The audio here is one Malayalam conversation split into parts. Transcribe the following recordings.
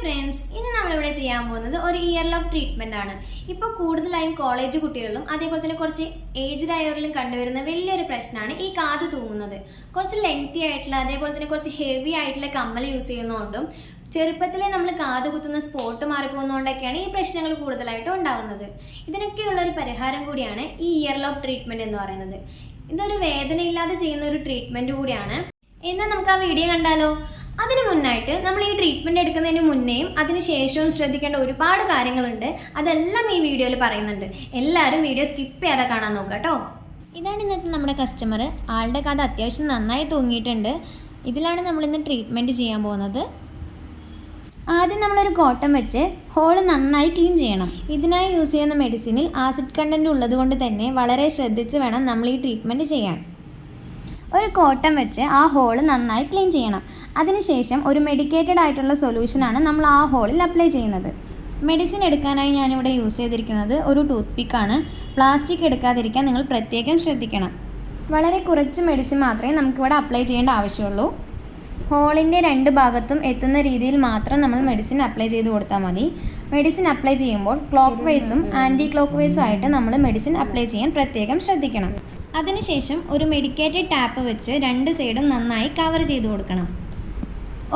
ഫ്രണ്ട്സ്, ഇന്ന് നമ്മളിവിടെ ചെയ്യാൻ പോകുന്നത് ഒരു ഇയർലോബ് ട്രീറ്റ്മെന്റ് ആണ്. ഇപ്പോൾ കൂടുതലായും കോളേജ് കുട്ടികളിലും അതേപോലെ തന്നെ കുറച്ച് ഏജ്ഡ് ആയവരിലും കണ്ടുവരുന്ന വലിയൊരു പ്രശ്നമാണ് ഈ കാത് തൂങ്ങുന്നത്. കുറച്ച് ലെങ്തി ആയിട്ടുള്ള അതേപോലെ തന്നെ കുറച്ച് ഹെവി ആയിട്ടുള്ള കമ്മൽ യൂസ് ചെയ്യുന്നതുകൊണ്ടും ചെറുപ്പത്തിലെ നമ്മൾ കാത് കുത്തുന്ന സ്പോട്ട് മാറിപ്പോകുന്നതുകൊണ്ടൊക്കെയാണ് ഈ പ്രശ്നങ്ങൾ കൂടുതലായിട്ടും ഉണ്ടാകുന്നത്. ഇതിനൊക്കെയുള്ളൊരു പരിഹാരം കൂടിയാണ് ഈ ഇയർലോബ് ട്രീറ്റ്മെന്റ് എന്ന് പറയുന്നത്. ഇതൊരു വേദനയില്ലാതെ ചെയ്യുന്ന ഒരു ട്രീറ്റ്മെന്റ് കൂടിയാണ്. എന്നാൽ നമുക്ക് ആ വീഡിയോ കണ്ടാലോ? അതിന് മുന്നായിട്ട് നമ്മൾ ഈ ട്രീറ്റ്മെൻറ്റ് എടുക്കുന്നതിന് മുന്നേയും അതിനുശേഷവും ശ്രദ്ധിക്കേണ്ട ഒരുപാട് കാര്യങ്ങളുണ്ട്. അതെല്ലാം ഈ വീഡിയോയിൽ പറയുന്നുണ്ട്. എല്ലാവരും വീഡിയോ സ്കിപ്പ് ചെയ്യാതെ കാണാൻ നോക്കുക കേട്ടോ. ഇതാണ് ഇന്നത്തെ നമ്മുടെ കസ്റ്റമർ. ആളുടെ കാത് അത്യാവശ്യം നന്നായി തൂങ്ങിയിട്ടുണ്ട്. ഇതിലാണ് നമ്മളിന്ന് ട്രീറ്റ്മെൻറ്റ് ചെയ്യാൻ പോകുന്നത്. ആദ്യം നമ്മളൊരു കോട്ടൺ വെച്ച് ഹോള് നന്നായി ക്ലീൻ ചെയ്യണം. ഇതിനായി യൂസ് ചെയ്യുന്ന മെഡിസിനിൽ ആസിഡ് കണ്ടൻറ്റ് ഉള്ളത് കൊണ്ട് തന്നെ വളരെ ശ്രദ്ധിച്ച് വേണം നമ്മൾ ഈ ട്രീറ്റ്മെൻറ്റ് ചെയ്യാൻ. ഒരു കോട്ടൺ വെച്ച് ആ ഹോള് നന്നായി ക്ലീൻ ചെയ്യണം. അതിനുശേഷം ഒരു മെഡിക്കേറ്റഡ് ആയിട്ടുള്ള സൊല്യൂഷനാണ് നമ്മൾ ആ ഹോളിൽ അപ്ലൈ ചെയ്യുന്നത്. മെഡിസിൻ എടുക്കാനായി ഞാനിവിടെ യൂസ് ചെയ്തിരിക്കുന്നത് ഒരു ടൂത്ത് പിക്കാണ്. പ്ലാസ്റ്റിക് എടുക്കാതിരിക്കാൻ നിങ്ങൾ പ്രത്യേകം ശ്രദ്ധിക്കണം. വളരെ കുറച്ച് മെഡിസിൻ മാത്രമേ നമുക്കിവിടെ അപ്ലൈ ചെയ്യേണ്ട ആവശ്യമുള്ളൂ. ഹോളിൻ്റെ രണ്ട് ഭാഗത്തും എത്തുന്ന രീതിയിൽ മാത്രം നമ്മൾ മെഡിസിൻ അപ്ലൈ ചെയ്ത് കൊടുത്താൽ മതി. മെഡിസിൻ അപ്ലൈ ചെയ്യുമ്പോൾ ക്ലോക്ക് വൈസും ആൻറ്റി ക്ലോക്ക് വൈസും ആയിട്ട് നമ്മൾ മെഡിസിൻ അപ്ലൈ ചെയ്യാൻ പ്രത്യേകം ശ്രദ്ധിക്കണം. അതിനുശേഷം ഒരു മെഡിക്കേറ്റഡ് ടാപ്പ് വെച്ച് രണ്ട് സൈഡും നന്നായി കവർ ചെയ്ത് കൊടുക്കണം.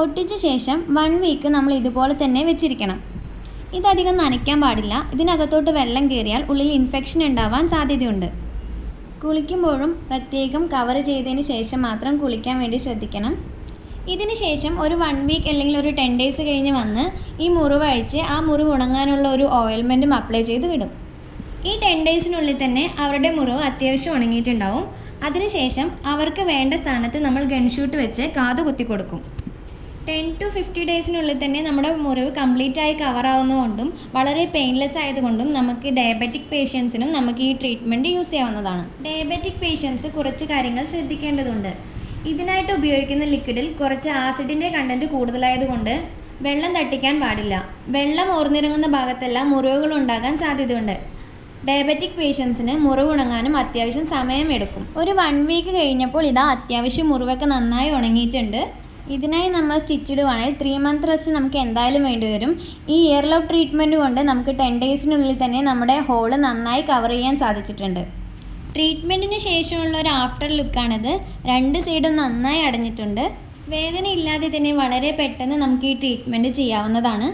ഒട്ടിച്ച ശേഷം 1 വീക്ക് നമ്മൾ ഇതുപോലെ തന്നെ വെച്ചിരിക്കണം. ഇതധികം നനയ്ക്കാൻ പാടില്ല. ഇതിനകത്തോട്ട് വെള്ളം കയറിയാൽ ഉള്ളിൽ ഇൻഫെക്ഷൻ ഉണ്ടാവാൻ സാധ്യതയുണ്ട്. കുളിക്കുമ്പോഴും പ്രത്യേകം കവർ ചെയ്തതിന് ശേഷം മാത്രം കുളിക്കാൻ വേണ്ടി ശ്രദ്ധിക്കണം. ഇതിന് ശേഷം ഒരു 1 വീക്ക് അല്ലെങ്കിൽ ഒരു 10 ഡേയ്സ് കഴിഞ്ഞ് വന്ന് ഈ മുറിവ് അഴിച്ച് ആ മുറിവ് ഉണങ്ങാനുള്ള ഒരു ഓയിൽമെൻറ്റും അപ്ലൈ ചെയ്ത് വിടും. ഈ 10 ഡേയ്സിനുള്ളിൽ തന്നെ അവരുടെ മുറിവ് അത്യാവശ്യം ഉണങ്ങിയിട്ടുണ്ടാവും. അതിനുശേഷം അവർക്ക് വേണ്ട സ്ഥാനത്ത് നമ്മൾ ഗൺഷൂട്ട് വെച്ച് കാത് കുത്തി കൊടുക്കും. 10 to 50 ഡേയ്സിനുള്ളിൽ തന്നെ നമ്മുടെ മുറിവ് കംപ്ലീറ്റായി കവറാവുന്നതുകൊണ്ടും വളരെ പെയിൻലെസ് ആയതുകൊണ്ടും നമുക്ക് ഡയബറ്റിക് പേഷ്യൻസിനും നമുക്ക് ഈ ട്രീറ്റ്മെൻറ്റ് യൂസ് ചെയ്യാവുന്നതാണ്. ഡയബറ്റിക് പേഷ്യൻസ് കുറച്ച് കാര്യങ്ങൾ ശ്രദ്ധിക്കേണ്ടതുണ്ട്. ഇതിനായിട്ട് ഉപയോഗിക്കുന്ന ലിക്വിഡിൽ കുറച്ച് ആസിഡിൻ്റെ കണ്ടൻറ്റ് കൂടുതലായതുകൊണ്ട് വെള്ളം തട്ടിക്കാൻ പാടില്ല. വെള്ളം ഓർന്നിറങ്ങുന്ന ഭാഗത്തെല്ലാം മുറിവുകൾ ഉണ്ടാകാൻ സാധ്യതയുണ്ട്. ഡയബറ്റിക് പേഷ്യൻസിന് മുറിവ് ഉണങ്ങാനും അത്യാവശ്യം സമയമെടുക്കും. ഒരു 1 വീക്ക് കഴിഞ്ഞപ്പോൾ ഇതാ അത്യാവശ്യം മുറിവൊക്കെ നന്നായി ഉണങ്ങിയിട്ടുണ്ട്. ഇതിനായി നമ്മൾ സ്റ്റിച്ച് ഇടുവാണെങ്കിൽ 3 മന്ത് റെസ്റ്റ് നമുക്ക് എന്തായാലും വേണ്ടി വരും. ഈ ഇയർലോബ് ട്രീറ്റ്മെൻറ്റ് കൊണ്ട് നമുക്ക് 10 ഡേയ്സിനുള്ളിൽ തന്നെ നമ്മുടെ ഹോള് നന്നായി കവർ ചെയ്യാൻ സാധിച്ചിട്ടുണ്ട്. ട്രീറ്റ്മെൻറ്റിന് ശേഷമുള്ള ഒരു ആഫ്റ്റർ ലുക്കാണിത്. 2 സൈഡും നന്നായി അടഞ്ഞിട്ടുണ്ട്. വേദന ഇല്ലാതെ തന്നെ വളരെ പെട്ടെന്ന് നമുക്ക് ഈ ട്രീറ്റ്മെൻറ്റ് ചെയ്യാവുന്നതാണ്.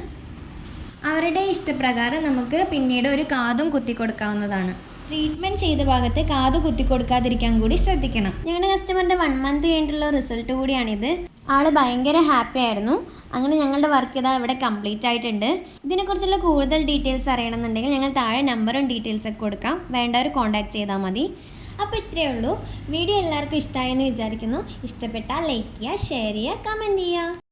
അവരുടെ ഇഷ്ടപ്രകാരം നമുക്ക് പിന്നീട് ഒരു കാതും കുത്തി കൊടുക്കാവുന്നതാണ്. ട്രീറ്റ്മെൻറ്റ് ചെയ്ത ഭാഗത്ത് കാത് കുത്തി കൊടുക്കാതിരിക്കാൻ കൂടി ശ്രദ്ധിക്കണം. ഞങ്ങളുടെ കസ്റ്റമറിൻ്റെ 1 മന്ത് കഴിഞ്ഞിട്ടുള്ള റിസൾട്ട് കൂടിയാണിത്. ആൾ ഭയങ്കര ഹാപ്പി ആയിരുന്നു. അങ്ങനെ ഞങ്ങളുടെ വർക്ക് ഇതാ ഇവിടെ കംപ്ലീറ്റ് ആയിട്ടുണ്ട്. ഇതിനെക്കുറിച്ചുള്ള കൂടുതൽ ഡീറ്റെയിൽസ് അറിയണമെന്നുണ്ടെങ്കിൽ ഞങ്ങൾ താഴെ നമ്പറും ഡീറ്റെയിൽസൊക്കെ കൊടുക്കാം. വേണ്ടവർ കോൺടാക്ട് ചെയ്താൽ മതി. അപ്പോൾ ഇത്രയേ ഉള്ളൂ. വീഡിയോ എല്ലാവർക്കും ഇഷ്ടമായെന്ന് വിചാരിക്കുന്നു. ഇഷ്ടപ്പെട്ടാൽ ലൈക്ക് ചെയ്യുക, ഷെയർ ചെയ്യുക, കമൻറ്റ് ചെയ്യുക.